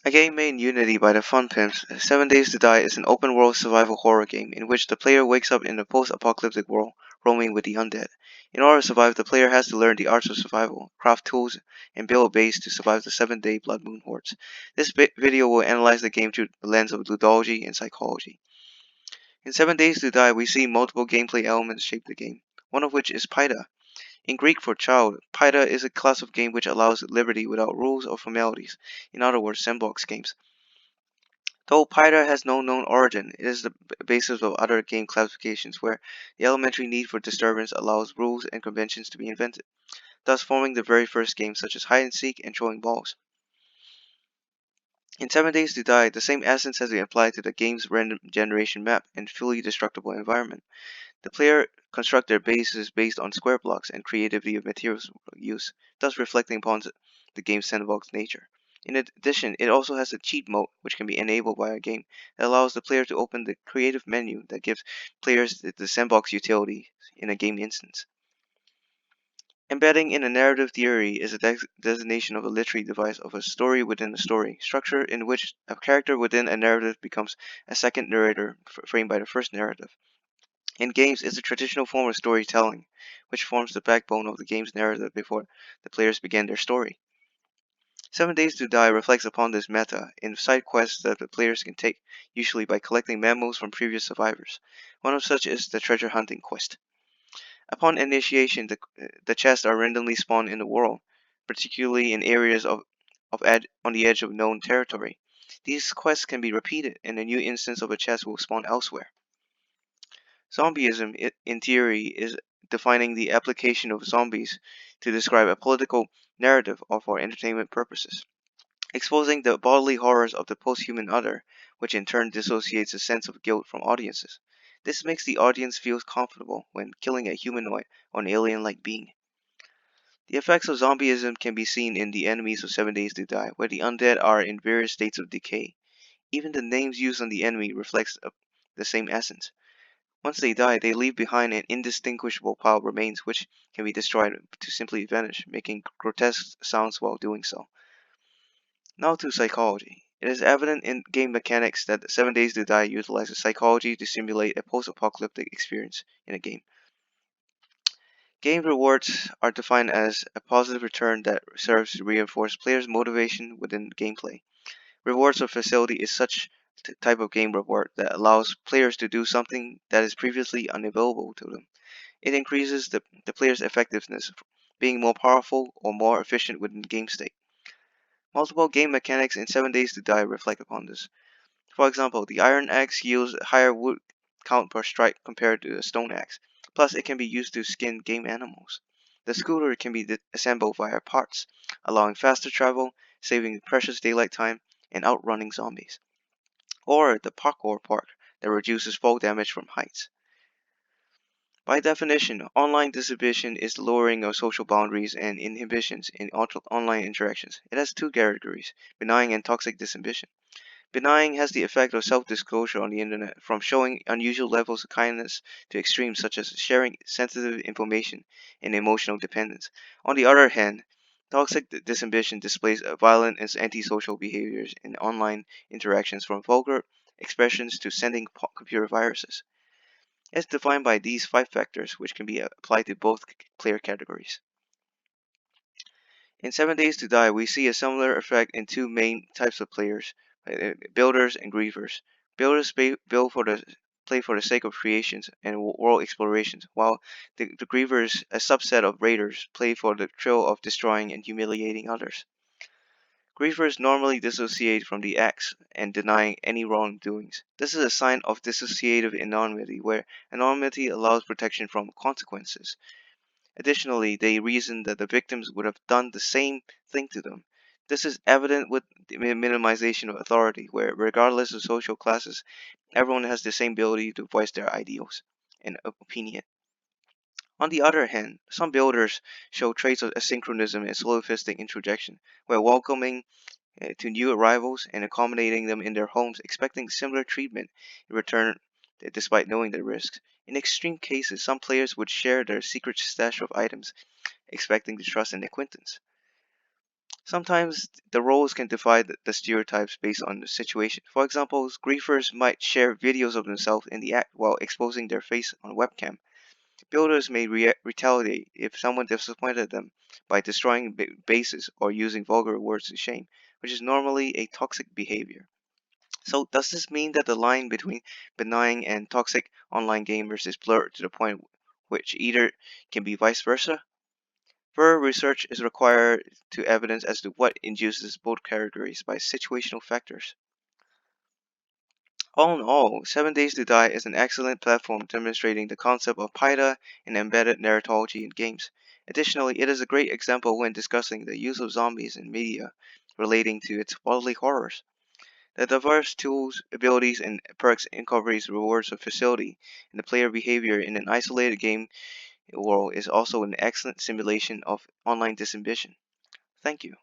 A game made in Unity by the Fun Pimps, 7 Days to Die is an open-world survival horror game in which the player wakes up in a post-apocalyptic world, roaming with the undead. In order to survive, the player has to learn the arts of survival, craft tools, and build a base to survive the 7-day Blood Moon hordes. This video will analyze the game through the lens of ludology and psychology. In 7 Days to Die, we see multiple gameplay elements shape the game, one of which is Paida. In Greek for child, Paida is a class of game which allows liberty without rules or formalities, in other words, sandbox games. Though Pyra has no known origin, it is the basis of other game classifications where the elementary need for disturbance allows rules and conventions to be invented, thus forming the very first games such as hide and seek and throwing balls. In 7 Days to Die, the same essence has been applied to the game's random generation map and fully destructible environment. The player construct their bases based on square blocks and creativity of materials use, thus reflecting upon the game's sandbox nature. In addition, it also has a cheat mode which can be enabled by a game that allows the player to open the creative menu that gives players the sandbox utility in a game instance. Embedding in a narrative theory is a designation of a literary device of a story within a story, structure in which a character within a narrative becomes a second narrator framed by the first narrative. In games, it's a traditional form of storytelling, which forms the backbone of the game's narrative before the players begin their story. 7 Days to Die reflects upon this meta in side quests that the players can take, usually by collecting memos from previous survivors. One of such is the treasure hunting quest. Upon initiation, the chests are randomly spawned in the world, particularly in areas on the edge of known territory. These quests can be repeated, and a new instance of a chest will spawn elsewhere. Zombieism, in theory, is defining the application of zombies to describe a political narrative or for entertainment purposes, exposing the bodily horrors of the post-human other, which in turn dissociates a sense of guilt from audiences. This makes the audience feel comfortable when killing a humanoid or an alien-like being. The effects of zombieism can be seen in the enemies of 7 Days to Die, where the undead are in various states of decay. Even the names used on the enemy reflects the same essence. Once they die, they leave behind an indistinguishable pile of remains which can be destroyed to simply vanish, making grotesque sounds while doing so. Now to psychology. It is evident in game mechanics that 7 Days to Die utilizes psychology to simulate a post-apocalyptic experience in a game. Game rewards are defined as a positive return that serves to reinforce players' motivation within gameplay. Rewards or facility is such type of game reward that allows players to do something that is previously unavailable to them. It increases the player's effectiveness, being more powerful or more efficient within the game state. Multiple game mechanics in 7 Days to Die reflect upon this. For example, the iron axe yields a higher wood count per strike compared to the stone axe. Plus, it can be used to skin game animals. The scooter can be assembled via parts, allowing faster travel, saving precious daylight time, and outrunning zombies. Or the parkour part that reduces fall damage from heights. By definition, online disinhibition is the lowering of social boundaries and inhibitions in online interactions. It has two categories, benign and toxic disinhibition. Benign has the effect of self-disclosure on the internet, from showing unusual levels of kindness to extremes such as sharing sensitive information and emotional dependence. On the other hand, toxic disinhibition displays violent and antisocial behaviors in online interactions, from vulgar expressions to sending computer viruses. It's defined by these 5 factors, which can be applied to both player categories. In 7 Days to Die, we see a similar effect in two main types of players, builders and grievers. Builders play for the sake of creations and world explorations, while the grievers, a subset of raiders, play for the thrill of destroying and humiliating others. Grievers normally dissociate from the acts and denying any wrongdoings. This is a sign of dissociative anonymity, where anonymity allows protection from consequences. Additionally, they reason that the victims would have done the same thing to them. This is evident with the minimization of authority, where regardless of social classes, everyone has the same ability to voice their ideals and opinion. On the other hand, some builders show traits of asynchronism and solipsistic introjection, where welcoming to new arrivals and accommodating them in their homes, expecting similar treatment in return despite knowing the risks. In extreme cases, some players would share their secret stash of items, expecting the trust and acquaintance. Sometimes the roles can defy the stereotypes based on the situation. For example, griefers might share videos of themselves in the act while exposing their face on webcam. Builders may retaliate if someone disappointed them by destroying bases or using vulgar words to shame, which is normally a toxic behavior. So, does this mean that the line between benign and toxic online gamers is blurred to the point which either can be vice versa? Further research is required to evidence as to what induces both categories by situational factors. All in all, 7 Days to Die is an excellent platform demonstrating the concept of PIDA and embedded narratology in games. Additionally, it is a great example when discussing the use of zombies in media relating to its bodily horrors. The diverse tools, abilities, and perks incorporates rewards of facility, and the player behavior in an isolated game world is also an excellent simulation of online disinhibition. Thank you.